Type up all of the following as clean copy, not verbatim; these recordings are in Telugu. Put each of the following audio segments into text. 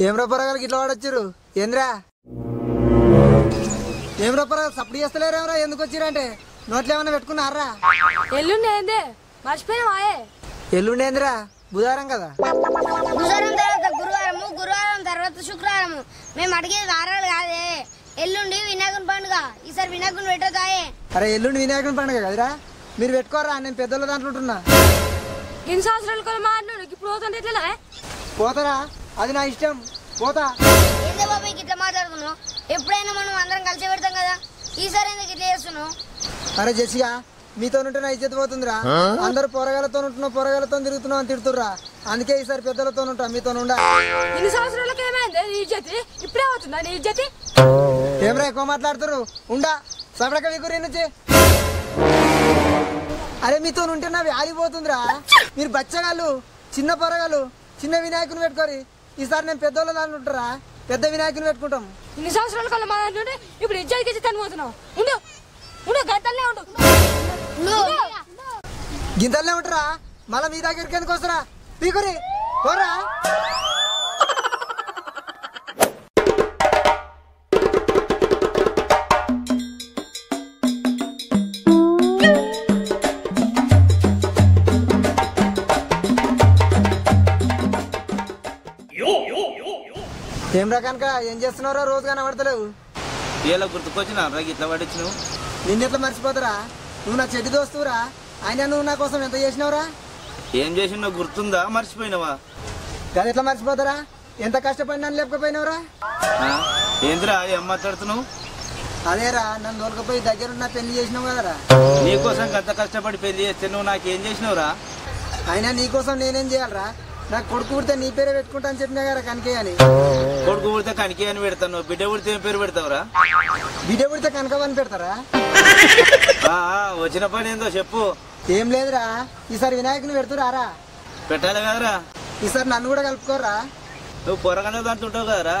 ఏమ్రా పొరగాలకి ఇట్లా వాడొచ్చారు ఏంద్రా? ఏమ్రా పొరగాలు సప్పుడు చేస్తలేరేమరా? ఎందుకు వచ్చిరంటే నోట్లు ఏమన్నా పెట్టుకున్నారా? ఎల్లుండి ఏందే మర్చిపోయినావాయే? ఎల్లుండి ఏందిరా? బుధవారం కదా. బుధవారం తర్వాత గురువారము, గురువారం తర్వాత శుక్రవారము. మేము అడిగేది వారాలు కాదే. ఎల్లుండి వినాయకుని పండుగ. ఈసారి వినాయకుని పెట్టదాయే. అరే ఎల్లుండి వినాయకుని పండుగ కదరా, మీరు పెట్టుకోరా. నేను పెద్దోళ్ళ దాంట్లో ఉంటున్నా. ఎన్ని సంవత్సరాలు కూడా మాట్లాడు ఇప్పుడు పోతుంటే ఎట్లా? పోతారా? అది నా ఇష్టం, పోతా. ఏందే బాబాయ్ ఇట్లా మాట్లాడుతున్నావు? ఎప్పుడైనా మనం అందరం కలిసి పెడతాం కదా, ఈసారి ఎందుకు ఇట్లా చేస్తున్నావు? అరే జెసిగా, మీతో ఉంటే నా ఇజ్జత్ పోతుందిరా. అందరు పొరగాలతో ఉంటున్నావు, పొరగాలతో తిరుగుతున్నావు అని తిడుతుర్రా. అందుకే ఈసారి పెద్దలతో ఉంటా, మీతో ఉండా. ఇన్ని సంవత్సరాలకి ఏమైంది నీ ఇజ్జతి? ఇప్పుడే అవుతుందా నీ ఇజ్జతి? ఏమరా ఎక్కువ మాట్లాడుతురు? ఉండా సపడక విగురి నుంచి. అరే మీతో ఉంటే నా వ్యాధి పోతుందిరా. మీరు బచ్చగాళ్ళు, చిన్న పొరగాలు, చిన్న వినాయకుని పెట్టుకోరి. ఈసారి నేను పెద్దోళ్ళ దాంట్లో ఉంటారా, పెద్ద వినాయకుని పెట్టుకుంటాం. ఇన్ని సంవత్సరాల కల్లా మా దాంట్లో ఇప్పుడు ఇజ్జతికి తనిపోతున్నావు. ఉండు ఉండు గంటలనే ఉండు. గింతలనే ఉంటారా? మళ్ళీ మీ దగ్గరికి ఎందుకు వస్తారా? పీకురి పోరా. ఏం రకానిక ఏం చేస్తున్నారో రోజు కనబడతలేవు. ఇలా గుర్తుకొచ్చినా ఇట్లా పడించినావు. నిన్నెట్లా మర్చిపోతారా? నువ్వు నా చెడ్డి దోస్తురా. ఆయన నువ్వు నా కోసం ఎంత చేసినావురా? ఏం చేసినావు గుర్తుందా, మర్చిపోయినావా? అది ఎట్లా మర్చిపోతారా? ఎంత కష్టపడినా లేకపోయినావురా? ఏంద్రా ఏం మాట్లాడుతున్నావు? అదేరా, నన్ను దొరకపోయి దగ్గరున్న పెళ్లి చేసినావు కదరా. నీకోసం అంత కష్టపడి పెళ్లి చేస్తే నువ్వు నాకేం చేసినావురా? అయినా నీకోసం నేనేం చేయాలరా? నాకు కొడుకు పుడితే నీ పేరే పెట్టుకుంటా అని చెప్పినా కదా కనకే అని. కొడుకు పుడితే కనికే అని పెడతాను, బిడ్డ పుడితే ఏం పేరు పెడతావురా? బిడ్డ పుడితే కనకవని పెడతారా? వచ్చిన పని ఏందో చెప్పు. ఏం లేదురా, ఈసారి వినాయకుని పెడుతురారా? పెట్టాలి కదరా. ఈసారి నన్ను కూడా కలుపుకోరా. నువ్వు పొరగానే దాంట్లో ఉంటావు కదరా.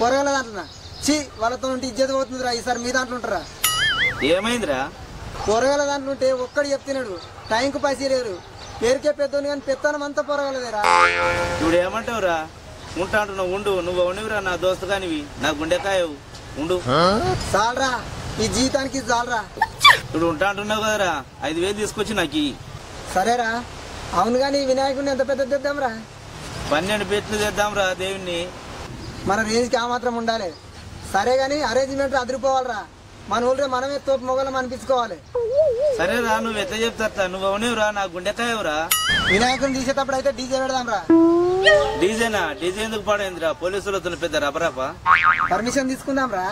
పొరగల దాంట్లో చీ, వాళ్ళతో ఉంటే ఇజ్జత పోతుందిరా. ఈసారి మీ దాంట్లో ఉంటారా? ఏమైందిరా? పొరగల దాంట్లో ఉంటే ఒక్కడు చెప్తున్నాడు, టైంకు పైసలు లేరు. పేరుకే పెద్దోని కానీ పెత్తనం అంతా పొరగలదేరా. ఇప్పుడు ఏమంటావురా? ఉంటా అంటున్నావు, ఉండు. నువ్వు ఉండవురా, నా దోస్తు కానివి, నా గుండెకాయవు, ఉండు. చాలరా, ఈ జీతానికి చాలరా. ఇప్పుడు ఉంటా అంటున్నావు కదరా, 5,000 తీసుకొచ్చి నాకు. సరేరా. అవును కానీ వినాయకుడిని ఎంత పెద్ద తెద్దాంరా? 12 పెట్లు తెద్దాంరా దేవుణ్ణి. మన రేంజ్కి ఆ మాత్రం ఉండాలి. సరే గాని అరేంజ్మెంట్ అదిరిపోవాలరా. మన ఊళ్ళో మనమే తోపు మొగలం అనిపించుకోవాలి. సరేరా, నువ్వు ఎట్లా చెప్తా. నువ్వు అవునేవురా, నా గుండెకాయవురా. వినాయకుడిని తీసేటప్పుడు అయితే డీజే పెడదాంరా. డీజేనా? డీజే ఎందుకు పాడైందిరా? పోలీసులు వస్తున్న పెద్ద రబరాపా. పర్మిషన్ తీసుకుందాంరా.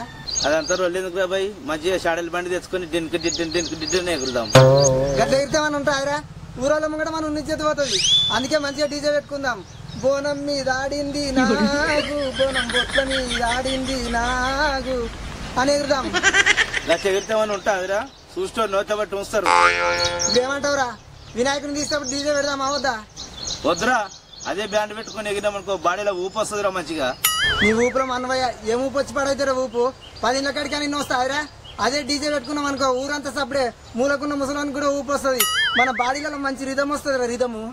అదంతా రోళ్ళెందుకు రాబాయి, మంచిగా షాడల్ బండి తెచ్చుకుని డిన్ ఎగురుదాం. గట్ల ఎగిరితేమని ఉంటాయిరా, ఊరాల ముంగట మనం ఉన్నిచ్చేది పోతుంది. అందుకే మంచిగా డీజే పెట్టుకుందాం. బోనం మీద ఆడింది నాగు, బోనం బొట్ల మీద ఆడింది నాగు అని ఎగురుదాం. గట్ల ఎగిరితేమని ఉంటాదిరా, చూస్తూ నోత బట్టి ఉంచుతారు. ఏమంటావురా? వినాయకుని తీసేటప్పుడు డీజే పెడదాం అవద్దా? వద్దురా, అదే బ్యాండ్ పెట్టుకుని ఎగిరినాం అనుకో, బాడీలో ఊపు వస్తుందిరా మంచిగా. నీ ఊపులో అన్నవయ్య ఏం ఊపు వచ్చి పడైతారా? ఊపు 10 ఇళ్ళ కాడికి నిన్న వస్తాయిరా. అదే డీజే పెట్టుకున్నాం అనుకో, ఊరంతా సప్పుడే, మూలకున్న ముసలానికి కూడా ఊపు వస్తుంది. మన బాడీలో మంచి రిధం వస్తుంది. రిధము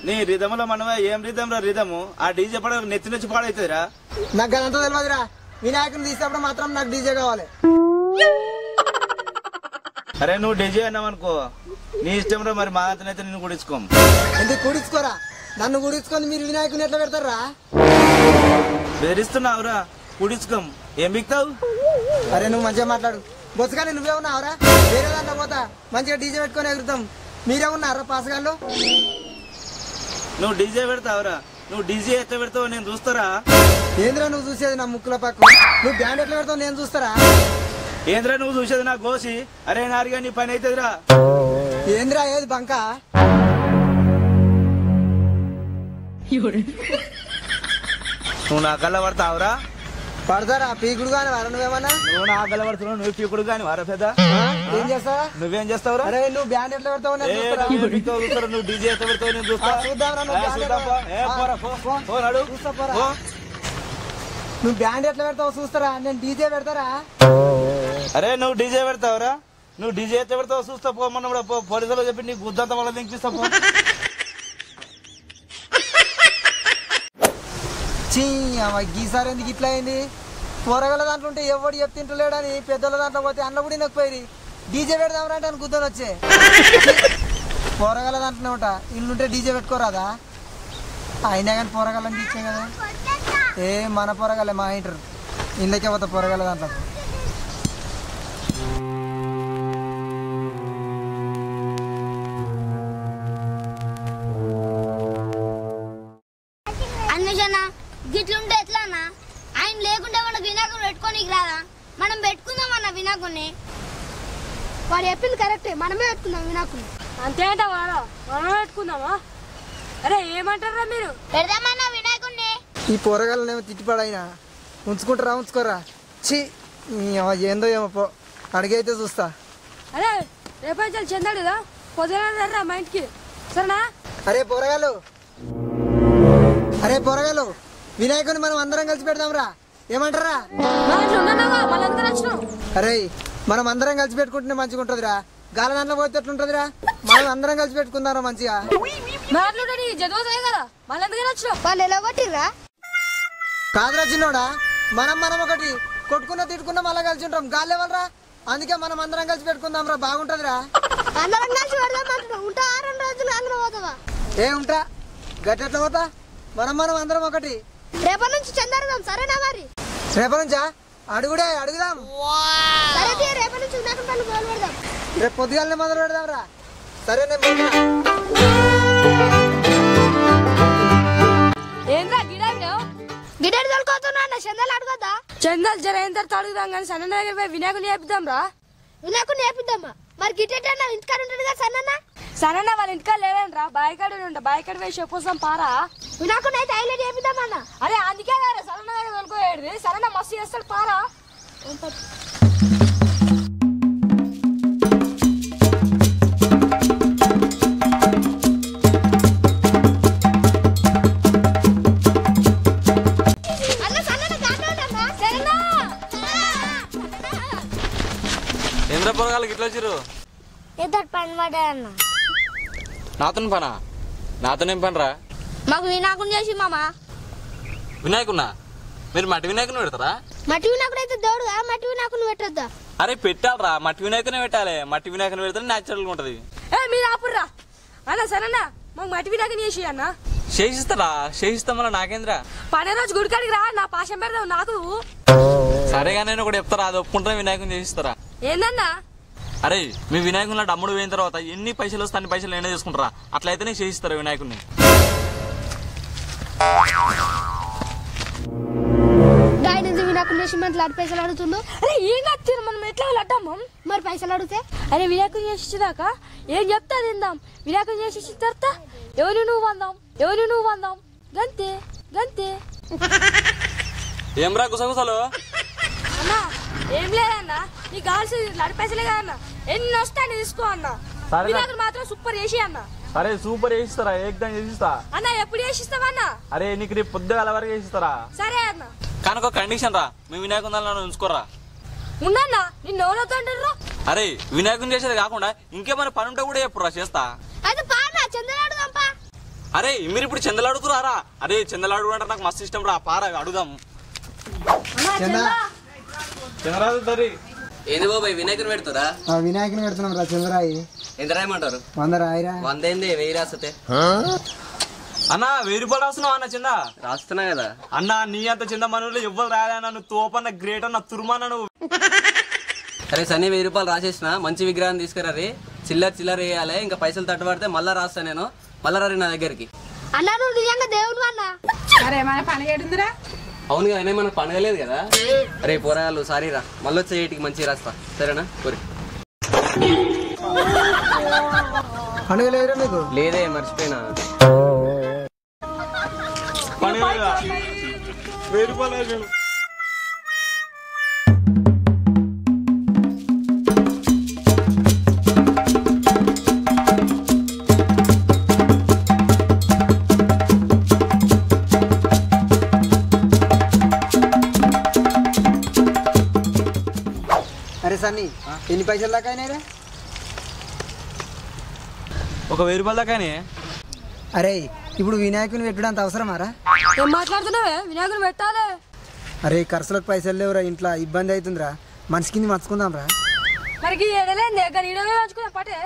నీ రిధములో మనవా ఏం రిధం రా? రిధము ఆ డీజే పడ నెత్తి నుంచి పాడైతుందిరా. నాకు అదంతా తెలియదురా. వినాయకుని తీసేటప్పుడు మాత్రం నాకు డీజే కావాలి. అరే నువ్వు డీజే అన్నావు అనుకో, నీ ఇష్టం రా. మరి మా అంతనైతే నిన్ను కుడించుకోం. ఎందుకు కూడించుకోరా? నన్ను కూడించుకొని మీరు వినాయకుని ఎట్లా పెడతారా? బెదిరిస్తున్నావురా, కుడించుకోం. ఏం బిక్తావు? అరే నువ్వు మంచిగా మాట్లాడు. బొత్సగానే నువ్వే ఉన్నావురా? వేరే దాంట్లో పోతా మంచిగా డీజే పెట్టుకొని ఎగురుతాం. మీరే ఉన్నారా పాసగాళ్ళు? నువ్వు డీజే పెడతావురా? నువ్వు డీజే ఎట్లా పెడతావు నేను చూస్తారా? ఏంద్రా నువ్వు చూసేది నా ముక్కుల పక్క? నువ్వు బ్యాండ్ ఎట్లా పెడతావు నేను చూస్తారా? ఏంద్రా నువ్వు చూసేది నా గోసి? అరే నారిగా నీ పని అవుతుందిరా. ఏంద్రా ఏది బంక? నువ్వు నా కళ్ళ పడతావురా? పడతారా? పీకుడు గాని వర నువ్వేమన్నా? నువ్వు నా కళ్ళ పడుతున్నావు, నువ్వు పీకుడు గాని వర పెద్ద. ఏం చేస్తావా? నువ్వేం చేస్తావురా? అరే నువ్వు బ్యాండ్ ఎట్లా పెడతావు నేను చూస్తారా? నువ్వు డీజే ఎట్లా పెడతావు నేను చూస్తా. నువ్వు బ్యాండ్ ఎట్లా పెడతావు చూస్తారా? నేను డీజే పెడతారా? అరే నువ్వు డీజే పెడతావురా? నువ్వు డీజే ఎట్లా పెడతావు చూస్తా పో. మొన్న కూడా పోలీసులు చెప్పి నీకు గుద్దంతా మళ్ళీ దింపిస్తా పో. చీ గీసారి ఎందుకు ఇట్లా అయింది? పొరగల దాంట్లో ఉంటే ఎవడు చెప్తింటలేడని పెద్దోళ్ళ దాంట్లో పోతే అందులో కూడా నొక్కిపోయి డీజే పెడదామరా అంటే అని గుర్తొని వచ్చే. పొరగల దాంట్లోనే ఉంటా, ఇల్లుంటే డీజే పెట్టుకోరాదా? అయినా కానీ పొరగలని తీర్చే కదా. ఏ మన పొరగలే మా ఇంటర్ ఇళ్ళకే పోతా పొరగల దాంట్లో. అన్వేషణ గిట్లుంటే ఎట్లా అన్న? ఆయన లేకుంటే మనకు వినాయకుని పెట్టుకోనికి రాదా? మనం పెట్టుకుందాం అన్న వినాయకుని. వాడు చెప్పింది కరెక్టే, మనమే పెట్టుకుందాం వినాయకుని. అంతేంట వాడు మనమే పెట్టుకుందామా? అరే ఏమంటారా మీరు? పెడదామన్న వినాయకుడిని. ఈ పొరగలనేమో తిట్టిపడైనా ఉంచుకుంటారా ఉంచుకోరా? ఛీ ఏందో ఏమో పో, అడిగైతే చూస్తా. అరే రేపు చెందాడు కదా, పొద్దున మా ఇంటికి సరేనా? అరే పొరగలు వినాయకుని మనం అందరం కలిసి పెడదాంరా, ఏమంటారా? అరే మనం అందరం కలిసి పెట్టుకుంటే మంచిగా ఉంటుందిరా. గాల దాంట్లో పోతే ఎట్లుంటుందిరా? మనం అందరం కలిసి పెట్టుకుందాంరా మంచిగా. వాళ్ళు ఎలా కొట్టిర్రా? కాదురా చిన్నోడా, మనం ఒకటి కొట్టుకున్నా తిట్టుకున్నా మళ్ళీ కలిసి ఉంటాం. గాలి ఎవరు? అందుకే మనం అందరం కలిసి పెట్టుకుందాం రా, బాగుంటదిరా. అందరం కలిసి పెడదాం. ఉంటా 2 రోజులు అందరూ పోతావా? ఏ ఉంటా గట్టెట్లా పోతా? మనం అందరం ఒకటి. రేపటి నుంచి చందారుదాం సరేనా? మరి రేపటి నుంచా? అడుగుదాం. సరే రేపటి నుంచి వినాయకుని పనులు మొదలు పెడదాం. రేపు పొద్దుగాలనే మొదలు పెడదాం రా. సరే ఏంద్రా గిడాడు గిడెడు తోలుకోతున్నా చందాలు అడగద్దా? చందాలు జర ఏం తర్వాత అడుగుదాం కానీ సన్న దగ్గర పోయి వినాయకుని చేపిద్దాం రా. వినాయకుని చేపిద్దామా? మరి గిట్టెట్ ఇంటికాడ ఉంటాడు కదా సన్న. సన్న వాళ్ళ ఇంటికా లేదంట్రా, బాయికాడ వేసి చెప్పొస్తాం పారా. వినాయకుని అయితే హైలైట్ చేపిద్దామన్నా. అరే అందుకే కదా సన్న దగ్గర తోలుకోయేది. సన్న మస్తు చేస్తాడు పారా. ఏంద్ర పొరగాలకి ఇట్లా వచ్చారు? ఇద్దరు పని పడ్డాయన్న. నాతో పనా? నాతోనేం పనిరా? మాకు వినాయకుని చేసి మామ. వినాయకున్నా? మీరు మట్టి వినాయకుని పెడతారా? మట్టి వినాయకుడు అయితే దేవుడుగా, మట్టి వినాయకుని పెట్టొద్దా? అరే పెట్టాలరా, మట్టి వినాయకునే పెట్టాలి. మట్టి వినాయకుని పెడితే న్యాచురల్ గా ఉంటది. మీరు ఆపుర్రా అన్న. సరేనా మాకు మట్టి వినాయకుని చేసి అన్న. చేసిస్తారా? చేసిస్తాం మళ్ళీ నాకేంద్రా? పనే రోజు గుడికాడికి రా, నా పాశం పెడదావు నాకు. సరేగా నేను ఒకటి చెప్తారా, అది ఒప్పుకుంటారా? వినాయకుని చేసిస్తారా? ఏందన్నా? అరే మీ వినాయకుని డమ్ముడు పోయిన తర్వాత ఎన్ని పైసలు వస్తే అన్ని పైసలు నేనే చేసుకుంటారా? అట్లయితేనే చేయిస్తారా వినాయకుడిని. వినాయకుని చేసి మన పైసలు అడుగుతుండు. అరే ఏం కత్తిరు మనం ఎట్లా అడ్డాము? మరి పైసలు అడిగితే? అరే వినాయకుని చేసిదాకా ఏం చెప్తా తిందాం. వినాయకుని చేసి తర్వాత ఎవరు నువ్వు వందాం. గంతే ఏం రా గుసగుసలు? అన్నా ఏం లేదన్నా, నీకు కావాల్సి లడి పైసలే కదన్నా. ఎన్ని వస్తాయని తీసుకో అన్న. వినాయకుడు మాత్రం సూపర్ చేసి అన్న. అరే సూపర్ చేసిస్తారా? ఏకదం చేసిస్తా అన్న. ఎప్పుడు చేసిస్తావన్నా? అరే నీకు రేపు పొద్దుగాల వరకు చేసిస్తారా? సరే అన్న. కానీ ఒక కండిషన్ రా, మీ వినాయకుని నన్ను ఉంచుకోరా. ఉన్నా నిన్ను ఎవరైతే అంటారు? అరే వినాయకుని చేసేది కాకుండా ఇంకేమైనా పని ఉంటే కూడా చెప్పురా, చేస్తా. అయితే పారా చందలాడుదాంపా. అరే మీరు ఇప్పుడు చందలు అడుగుతారా? అరే చందలు అడుగు అంటే నాకు మస్తు ఇష్టం రా, పారా అడుగుదాం. చంద్రరాజు దరి ఏంది బాబాయ్ వినాయకుని పెడతారా? వినాయకుని పెడుతున్నాం రా. చంద్రాయి ఎంత రాయమంటారు? 100 రాయిరా. 100 ఏంది 1000 రాస్తే? అన్నా 1000 రూపాయలు రాస్తున్నావు అన్న? చందా రాస్తున్నా కదా అన్న. నీ అంత చిన్న మనలో ఎవ్వరు రాయనా? నువ్వు తోపన్న గ్రేట్ అన్న తురుమన్న నువ్వు. సరే సన్నీ 1000 రూపాయలు రాసేసిన. మంచి విగ్రహం తీసుకురారి, చిల్లర వేయాలి. ఇంకా పైసలు తట్టుబడితే మళ్ళా రాస్తా నేను. మళ్ళా రారి నా దగ్గరికి. అన్నా నువ్వు నిజంగా దేవుడు అన్న. అరే మన పని ఏడుందిరా? అవును కదా, అయినా మనకు పండుగ లేదు కదా. అరే పోరాలు సారీ రా, మళ్ళీ వచ్చే ఏటికి మంచిగా రాస్తా సరేనా? కోరి పండుగ లేదురా మీకు? లేదే మర్చిపోయినా. 1000 రూపాయలు. అరే సన్నీ ఎన్ని పైసలు దాకా అయినాయిరా? ఒక 1000 రూపాయలు దాకానే. అరే ఇప్పుడు వినాయకుని పెట్టడంత అవసరమారా? ఏం మాట్లాడుతున్నావే? వినాయకుని పెట్టాలి. అరే ఖర్చులకు పైసలు లేవురా, ఇంట్లో ఇబ్బంది అవుతుందిరా. మనిషికి మర్చుకుందాం రా. మరి ఎడలేందే కానీ ఈడవే పంచుకుందాం పటే.